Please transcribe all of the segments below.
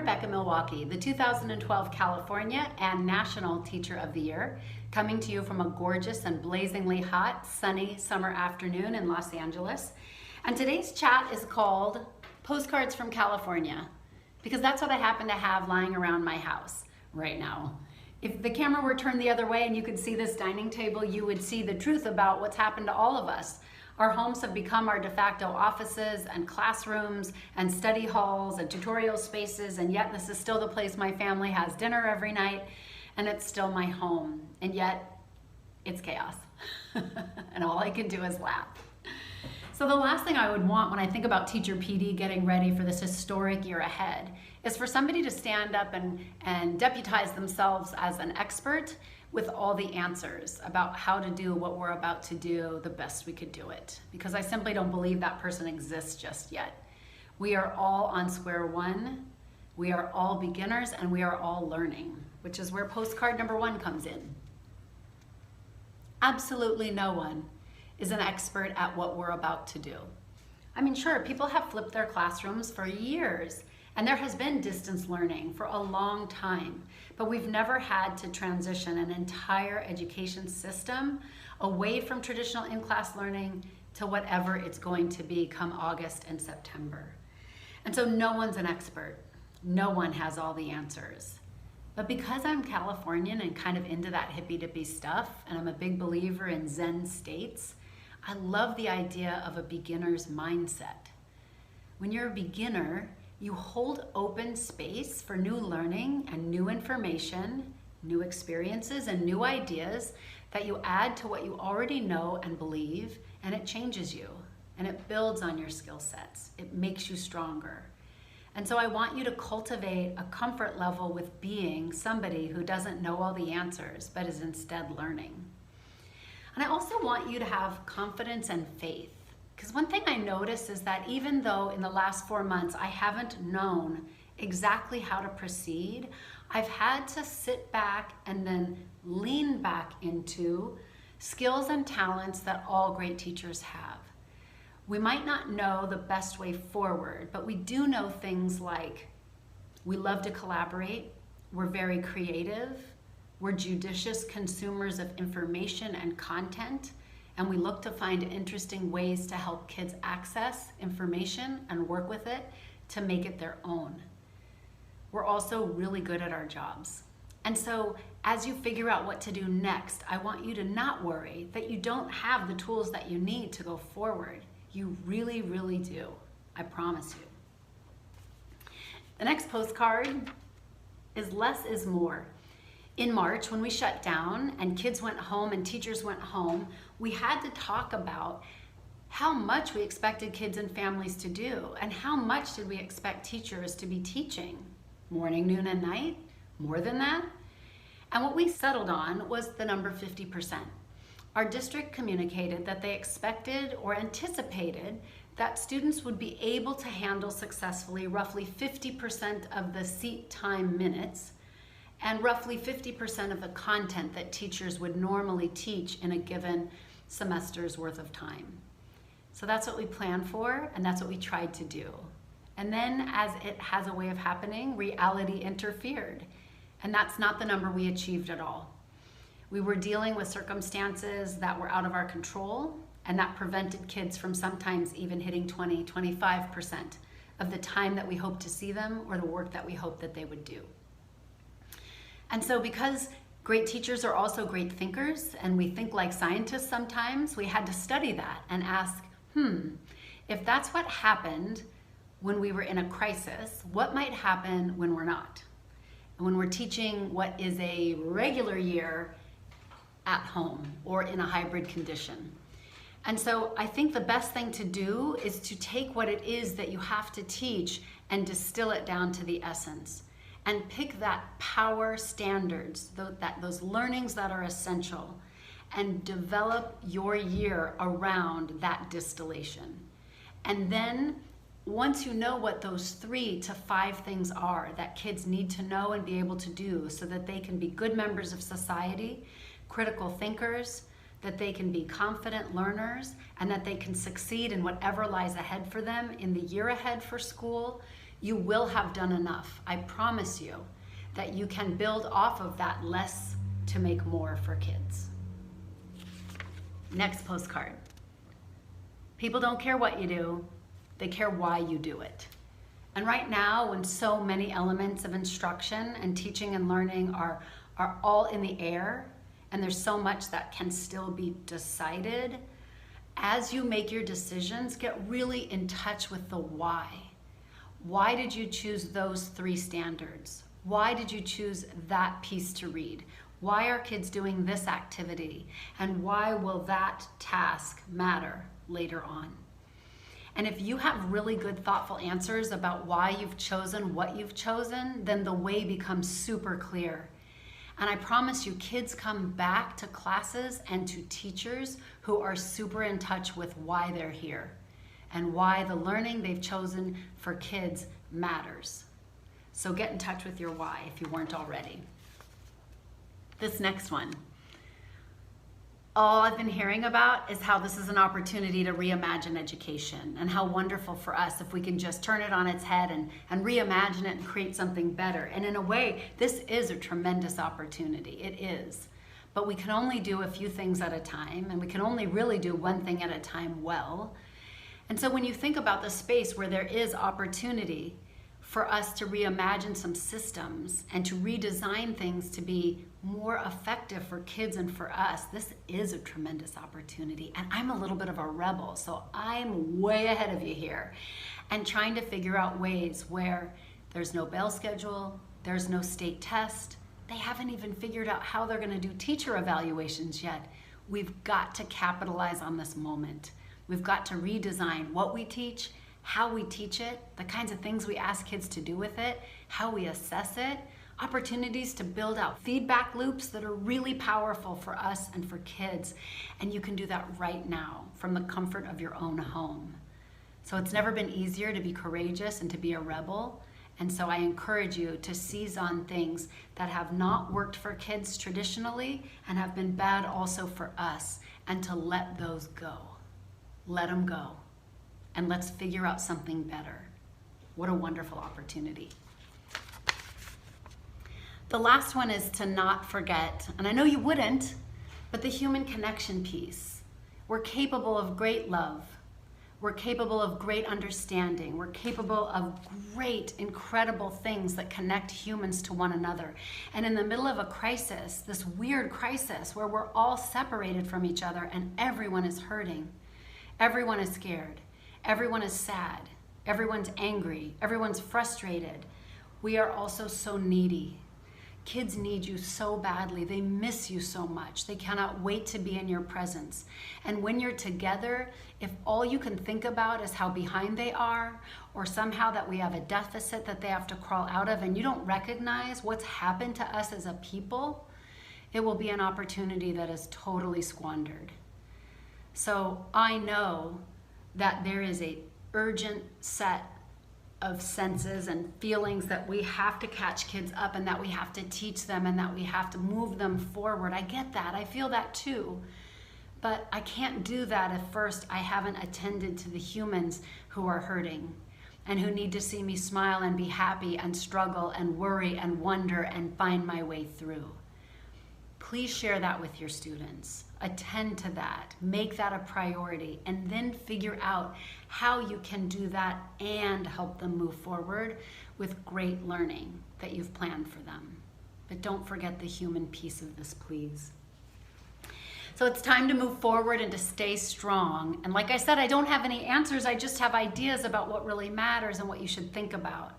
Rebecca Mieliwocki, the 2012 California and National Teacher of the Year, coming to you from a gorgeous and blazingly hot, sunny summer afternoon in Los Angeles. And today's chat is called Postcards from California, because that's what I happen to have lying around my house right now. If the camera were turned the other way and you could see this dining table, you would see the truth about what's happened to all of us. Our homes have become our de facto offices and classrooms and study halls and tutorial spaces, and yet this is still the place my family has dinner every night, and it's still my home, and yet it's chaos. And all I can do is laugh. So the last thing I would want when I think about Teacher PD getting ready for this historic year ahead is for somebody to stand up and deputize themselves as an expert with all the answers about how to do what we're about to do the best we could do it. Because I simply don't believe that person exists just yet. We are all on square one, we are all beginners, and we are all learning, which is where postcard number 1 comes in. Absolutely no one is an expert at what we're about to do. I mean, sure, people have flipped their classrooms for years, and there has been distance learning for a long time, but we've never had to transition an entire education system away from traditional in-class learning to whatever it's going to be come August and September. And so no one's an expert. No one has all the answers. But because I'm Californian and kind of into that hippy-dippy stuff, and I'm a big believer in Zen states, I love the idea of a beginner's mindset. When you're a beginner, you hold open space for new learning and new information, new experiences and new ideas that you add to what you already know and believe, and it changes you, and it builds on your skill sets. It makes you stronger. And so I want you to cultivate a comfort level with being somebody who doesn't know all the answers, but is instead learning. And I also want you to have confidence and faith. Because one thing I notice is that even though in the last 4 months I haven't known exactly how to proceed, I've had to sit back and then lean back into skills and talents that all great teachers have. We might not know the best way forward, but we do know things like we love to collaborate, we're very creative, we're judicious consumers of information and content, and we look to find interesting ways to help kids access information and work with it to make it their own. We're also really good at our jobs. And so as you figure out what to do next, I want you to not worry that you don't have the tools that you need to go forward. You really, really do. I promise you. The next postcard is less is more. In March, when we shut down and kids went home and teachers went home, we had to talk about how much we expected kids and families to do, and how much did we expect teachers to be teaching? Morning, noon, and night? More than that? And what we settled on was the number 50%. Our district communicated that they expected or anticipated that students would be able to handle successfully roughly 50% of the seat time minutes and roughly 50% of the content that teachers would normally teach in a given semester's worth of time. So that's what we planned for, and that's what we tried to do. And then, as it has a way of happening, reality interfered, and that's not the number we achieved at all. We were dealing with circumstances that were out of our control, and that prevented kids from sometimes even hitting 20-25% of the time that we hoped to see them or the work that we hoped that they would do. And so because great teachers are also great thinkers, and we think like scientists sometimes, we had to study that and ask, if that's what happened when we were in a crisis, what might happen when we're not? And when we're teaching what is a regular year at home or in a hybrid condition. And so I think the best thing to do is to take what it is that you have to teach and distill it down to the essence. And pick that power standards, those learnings that are essential, and develop your year around that distillation. And then once you know what those 3 to 5 things are that kids need to know and be able to do so that they can be good members of society, critical thinkers, that they can be confident learners, and that they can succeed in whatever lies ahead for them in the year ahead for school, You will have done enough. I promise you that you can build off of that less to make more for kids. Next postcard. People don't care what you do, they care why you do it. And right now, when so many elements of instruction and teaching and learning are all in the air, and there's so much that can still be decided, as you make your decisions, get really in touch with the why. Why did you choose those 3 standards? Why did you choose that piece to read? Why are kids doing this activity? And why will that task matter later on? And if you have really good, thoughtful answers about why you've chosen what you've chosen, then the way becomes super clear. And I promise you, kids come back to classes and to teachers who are super in touch with why they're here and why the learning they've chosen for kids matters. So get in touch with your why if you weren't already. This next one. All I've been hearing about is how this is an opportunity to reimagine education, and how wonderful for us if we can just turn it on its head and reimagine it and create something better. And in a way, this is a tremendous opportunity. It is. But we can only do a few things at a time, and we can only really do one thing at a time well. And so when you think about the space where there is opportunity for us to reimagine some systems and to redesign things to be more effective for kids and for us, this is a tremendous opportunity. And I'm a little bit of a rebel, so I'm way ahead of you here and trying to figure out ways where there's no bell schedule, there's no state test, they haven't even figured out how they're going to do teacher evaluations yet. We've got to capitalize on this moment. We've got to redesign what we teach, how we teach it, the kinds of things we ask kids to do with it, how we assess it, opportunities to build out feedback loops that are really powerful for us and for kids. And you can do that right now from the comfort of your own home. So it's never been easier to be courageous and to be a rebel. And so I encourage you to seize on things that have not worked for kids traditionally and have been bad also for us, and to let those go. Let them go. And let's figure out something better. What a wonderful opportunity. The last one is to not forget, and I know you wouldn't, but the human connection piece. We're capable of great love. We're capable of great understanding. We're capable of great, incredible things that connect humans to one another. And in the middle of a crisis, this weird crisis where we're all separated from each other and everyone is hurting, everyone is scared, everyone is sad, everyone's angry, everyone's frustrated, we are also so needy. Kids need you so badly. They miss you so much. They cannot wait to be in your presence. And when you're together, if all you can think about is how behind they are, or somehow that we have a deficit that they have to crawl out of, and you don't recognize what's happened to us as a people, it will be an opportunity that is totally squandered. So I know that there is an urgent set of senses and feelings that we have to catch kids up, and that we have to teach them, and that we have to move them forward. I get that. I feel that too. But I can't do that if first I haven't attended to the humans who are hurting and who need to see me smile and be happy and struggle and worry and wonder and find my way through. Please share that with your students. Attend to that. Make that a priority, and then figure out how you can do that and help them move forward with great learning that you've planned for them. But don't forget the human piece of this, please. So it's time to move forward and to stay strong. And like I said, I don't have any answers. I just have ideas about what really matters and what you should think about.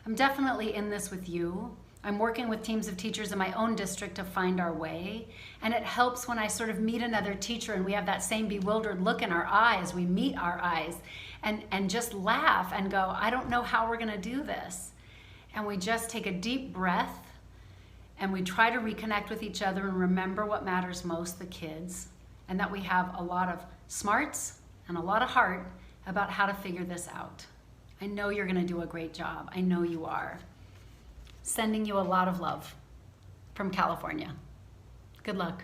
I'm definitely in this with you. I'm working with teams of teachers in my own district to find our way. And it helps when I sort of meet another teacher and we have that same bewildered look in our eyes. We meet our eyes and just laugh and go, I don't know how we're going to do this. And we just take a deep breath and we try to reconnect with each other and remember what matters most, the kids, and that we have a lot of smarts and a lot of heart about how to figure this out. I know you're going to do a great job. I know you are. Sending you a lot of love from California. Good luck.